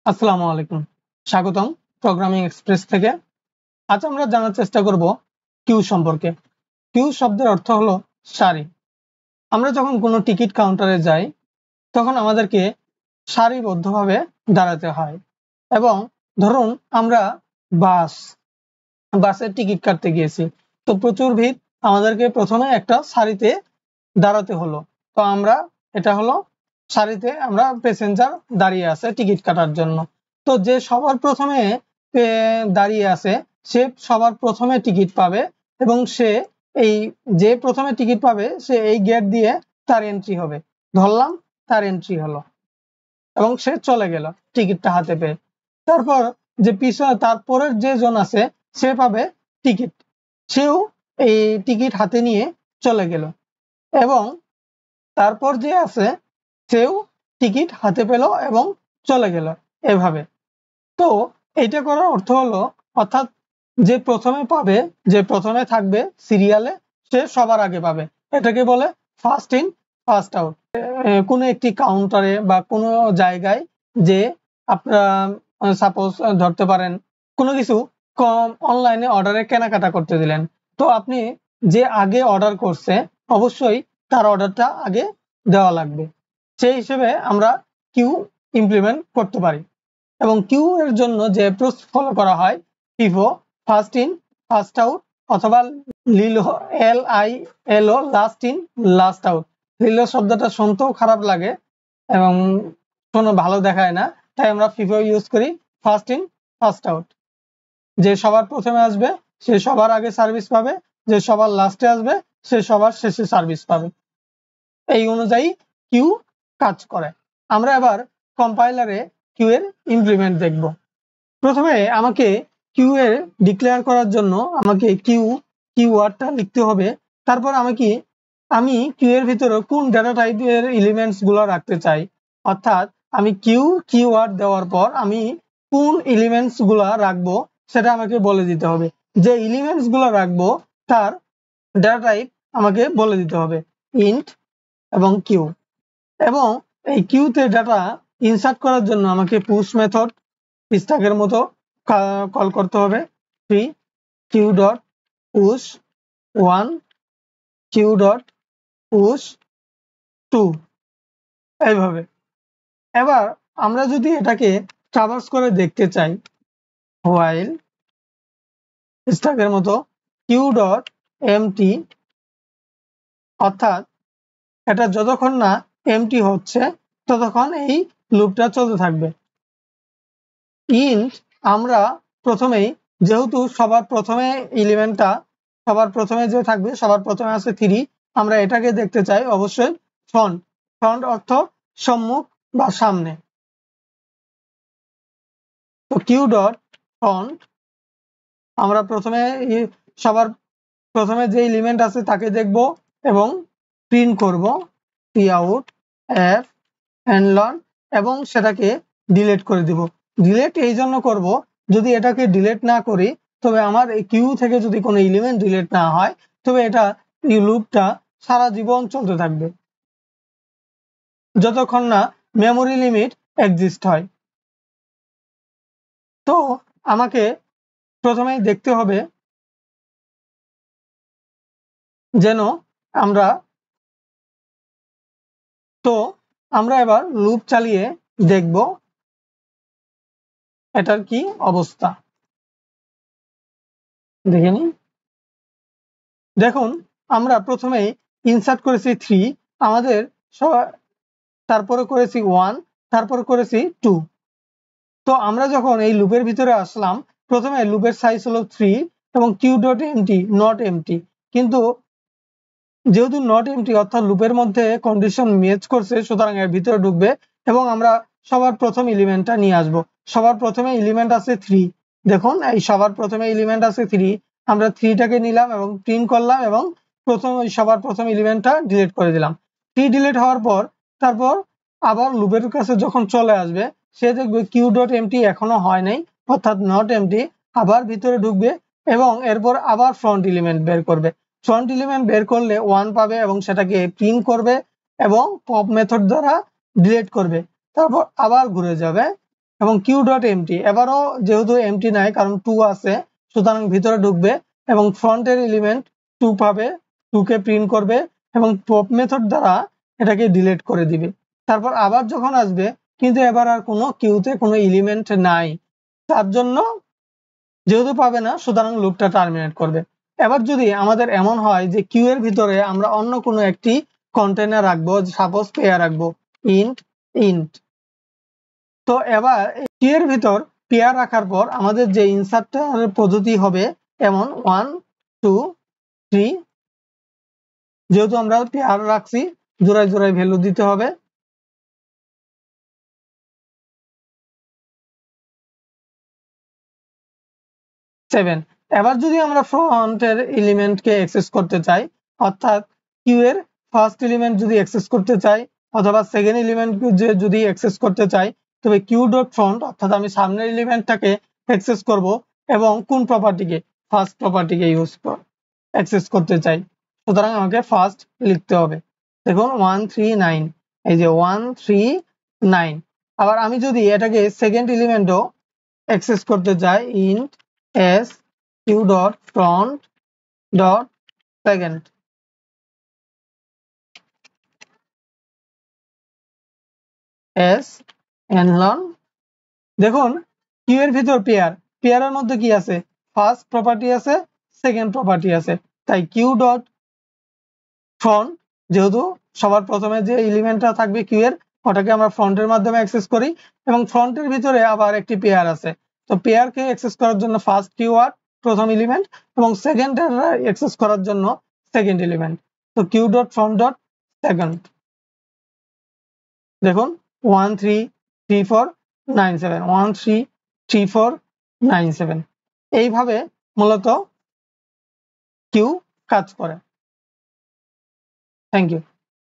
আসসালামু আলাইকুম, স্বাগতম প্রোগ্রামিং এক্সপ্রেস থেকে। আজ আমরা জানার চেষ্টা করব কিউ সম্পর্কে। কিউ শব্দের অর্থ হলো সারি। আমরা যখন কোনো টিকিট কাউন্টারে যাই তখন আমাদেরকে সারিবদ্ধভাবে দাঁড়াতে হয়। এবং ধরুন আমরা বাসের টিকিট কাটতে গিয়েছি, তো প্রচুর ভিড়, আমাদেরকে প্রথমে একটা সারিতে দাঁড়াতে হলো। তো এটা হলো সারিতে আমরা প্যাসেঞ্জার দাঁড়িয়ে আছে টিকিট কাটার জন্য। তো যে সবার প্রথমে দাঁড়িয়ে আছে সে সবার প্রথমে টিকিট পাবে, এবং যে প্রথমে টিকিট পাবে সে এই গেট দিয়ে তার এন্ট্রি হবে। ধরলাম তার এন্ট্রি হলো এবং সে চলে গেল টিকিটটা হাতে পেয়ে। তারপর তারপরের যে জন আছে সে পাবে টিকিট, সেও এই টিকিট হাতে নিয়ে চলে গেল, এবং তারপর যে আছে সেও টিকিট হাতে পেল এবং চলে গেল এভাবে। তো এইটা করার অর্থ হলো, অর্থাৎ যে প্রথমে পাবে, যে প্রথমে থাকবে সিরিয়ালে, সে সবার আগে পাবে। এটাকে বলে ফার্স্ট ইন ফার্স্ট আউট। কোনো একটি কাউন্টারে বা কোনো জায়গায় যে আপনারা সাপোজ ধরতে পারেন কোনো কিছু অনলাইনে অর্ডারে কেনাকাটা করতে দিলেন, তো আপনি যে আগে অর্ডার করছে অবশ্যই তার অর্ডারটা আগে দেওয়া লাগবে। সেই হিসেবে আমরা কিউ ইমপ্লিমেন্ট করতে পারি। এবং কিউ এর জন্য যে অ্যাপ্রোচ ফলো করা হয় FIFO, first in first out, অথবা LILO, LILO, last in last out. LILO শব্দটা শুনতেও খারাপ লাগে এবং কোনো ভালো দেখায় না, তাই আমরা ফিফো ইউজ করি, ফার্স্ট ইন ফার্স্ট আউট। যে সবার প্রথমে আসবে সে সবার আগে সার্ভিস পাবে, যে সবার লাস্টে আসবে সে সবার শেষে সার্ভিস পাবে। এই অনুযায়ী কিউ কাজ করে। আমরা এবার কম্পাইলারে কিউ এর ইমপ্লিমেন্ট দেখব। প্রথমে আমাকে কিউ এর ডিক্লেয়ার করার জন্য আমাকে কিওয়ার্ডটা লিখতে হবে। তারপর আমি কিউ এর ভিতরে কোন ডেটা টাইপের এলিমেন্টস গুলো রাখতে চাই, অর্থাৎ আমি কিওয়ার্ড দেওয়ার পর আমি কোন এলিমেন্টস গুলা রাখবো সেটা আমাকে বলে দিতে হবে। যে এলিমেন্টস গুলো রাখবো তার ডেটা টাইপ আমাকে বলে দিতে হবে, ইন্ট এবং কিউ। এবং এই কিউতে ডাটা ইনসার্ট করার জন্য আমাকে পুশ মেথড স্ট্যাকের মতো কল করতে হবে। Q dot push 1, Q dot push 2, এইভাবে। এবার আমরা যদি এটাকে ট্রাভার্স করে দেখতে চাই, হোয়াইল স্ট্যাকের মতো কিউ ডট এমটি, অর্থাৎ এটা যতক্ষণ না এমটি হচ্ছে ততক্ষণ এই লুপটা চলতে থাকবে। ইন্ট আমরা প্রথমেই, যেহেতু সবার প্রথমে সবার প্রথমে যে থাকবে, সবার প্রথমে আছে 3, আমরা এটাকে দেখতে চাই অবশ্যই ফ্রন্ট অর্থ সম্মুখ বা সামনে। তো কিউ ডট ফ্রন্ট আমরা সবার প্রথমে যে এলিমেন্ট আছে তাকে দেখব এবং প্রিন্ট করব কাউট এফ এনলন, এবং সেটাকে ডিলিট করে দিব। ডিলিট এই জন্য করব, যদি এটাকে ডিলিট না করি তবে আমার এই কিউ থেকে যদি কোনো এলিমেন্ট ডিলিট না হয় তবে এই লুপটা সারা জীবন চলতে থাকবে যতক্ষণ না মেমোরি লিমিট এক্সিস্ট হয়। তো আমাকে প্রথমেই দেখতে হবে যেন আমরা এবার লুপ চালিয়ে দেখব এটার কি অবস্থা। দেখে নিন। দেখুন, আমরা প্রথমেই ইনসার্ট করেছি 3, আমাদের তারপরে করেছি 1, তারপর করেছি 2। তো আমরা যখন এই লুপের ভিতরে আসলাম, প্রথমে লুপের সাইজ হলো 3 এবং Q dot empty not empty, কিন্তু যেহেতু নট এমটি অর্থাৎ লুপের মধ্যে কন্ডিশন ম্যাচ করছে, সুতরাং এর ভিতরে ঢুকবে এবং আমরা সবার প্রথম এলিমেন্টটা নিয়ে আসব। সবার প্রথমে এলিমেন্ট আছে 3, দেখুন এই সবার প্রথমে এলিমেন্ট আছে 3, আমরা 3টাকে নিলাম এবং প্রিন্ট করলাম এবং সবার প্রথম এলিমেন্টটা ডিলিট করে দিলাম। 3 ডিলিট হওয়ার পর তারপর আবার লুপের কাছে যখন চলে আসবে সে দেখবে কিউ ডট এমটি এখনো হয় নাই, অর্থাৎ নট এমটি, আবার ভিতরে ঢুকবে এবং এরপর আবার ফ্রন্ট এলিমেন্ট বের করবে। ফ্রন্ট এলিমেন্ট বের করলে 1 পাবে এবং সেটাকে প্রিন্ট করবে এবং পপ মেথড দ্বারা ডিলিট করবে। তারপর আবার ঘুরে যাবে এবং কিউ ডট এমটি এবারও যেহেতু এমটি নাই কারণ 2 আছে সুতরাং ভিতরে ঢুকবে এবং ফ্রন্টের এলিমেন্ট 2 পাবে 2 কে প্রিন্ট করবে এবং পপ মেথড দ্বারা এটাকে ডিলিট করে দিবে। তারপর আবার যখন আসবে কিন্তু এবার আর কোনো কিউতে কোনো এলিমেন্ট নাই, তার জন্য যেহেতু পাবে না সুতরাং লুপটা টার্মিনেট করবে। এবার যদি আমাদের এমন হয় যে কিউ এর ভিতরে আমরা অন্য কোনো একটি কন্টেনার রাখবো, সাপোজ পেয়ার রাখবো, ইন্ট ইন্ট। তো এবার কিউ এর ভিতর পেয়ার রাখার পর আমাদের যে ইনসার্টার পদ্ধতি হবে এমন 1 2 3, যেহেতু আমরা পেয়ার রাখছি জোড়ায় জোড়ায় ভ্যালু দিতে হবে। 7 এবার যদি আমরা ফ্রন্টের এলিমেন্টকে অ্যাক্সেস করতে চাই, অর্থাৎ কিউ এর ফার্স্ট এলিমেন্ট যদি অ্যাক্সেস করতে চাই অথবা সেকেন্ড এলিমেন্ট যদি অ্যাক্সেস করতে চাই, তবে কিউ ডট ফ্রন্ট অর্থাৎ আমি সামনের এলিমেন্টটাকে অ্যাক্সেস করব এবং কোন প্রপার্টিকে, ফার্স্ট প্রপার্টিকে ইউজ অ্যাক্সেস করতে চাই, সুতরাং আমাকে ফার্স্ট লিখতে হবে। দেখুন 139, এই যে 139। আবার আমি যদি এটাকে সেকেন্ড এলিমেন্টও অ্যাক্সেস করতে চাই, int s q dot front dot second, s nlon। দেখুন কিউ এর ভিতর পেয়ার, পেয়ারের মধ্যে কি আছে, ফার্স্ট প্রপার্টি আছে, সেকেন্ড প্রপার্টি আছে, তাই কিউ ডট ফ্রন্ট যেহেতু সবার প্রথমে যে এলিমেন্টটা থাকবে কিউ এর ওটাকে আমরা ফ্রন্টের মাধ্যমে অ্যাক্সেস করি এবং ফ্রন্টের ভিতরে আবার একটি পেয়ার আছে, তো পেয়ারকে অ্যাক্সেস করার জন্য ফার্স্ট কিওয়ার্ড প্রথম এলিমেন্ট এবং সেকেন্ড অ্যাক্সেস করার জন্য সেকেন্ড এলিমেন্ট, তো Q dot front dot second. দেখুন 133497 133497 এইভাবে মূলত কিউ কাজ করে। Thank you.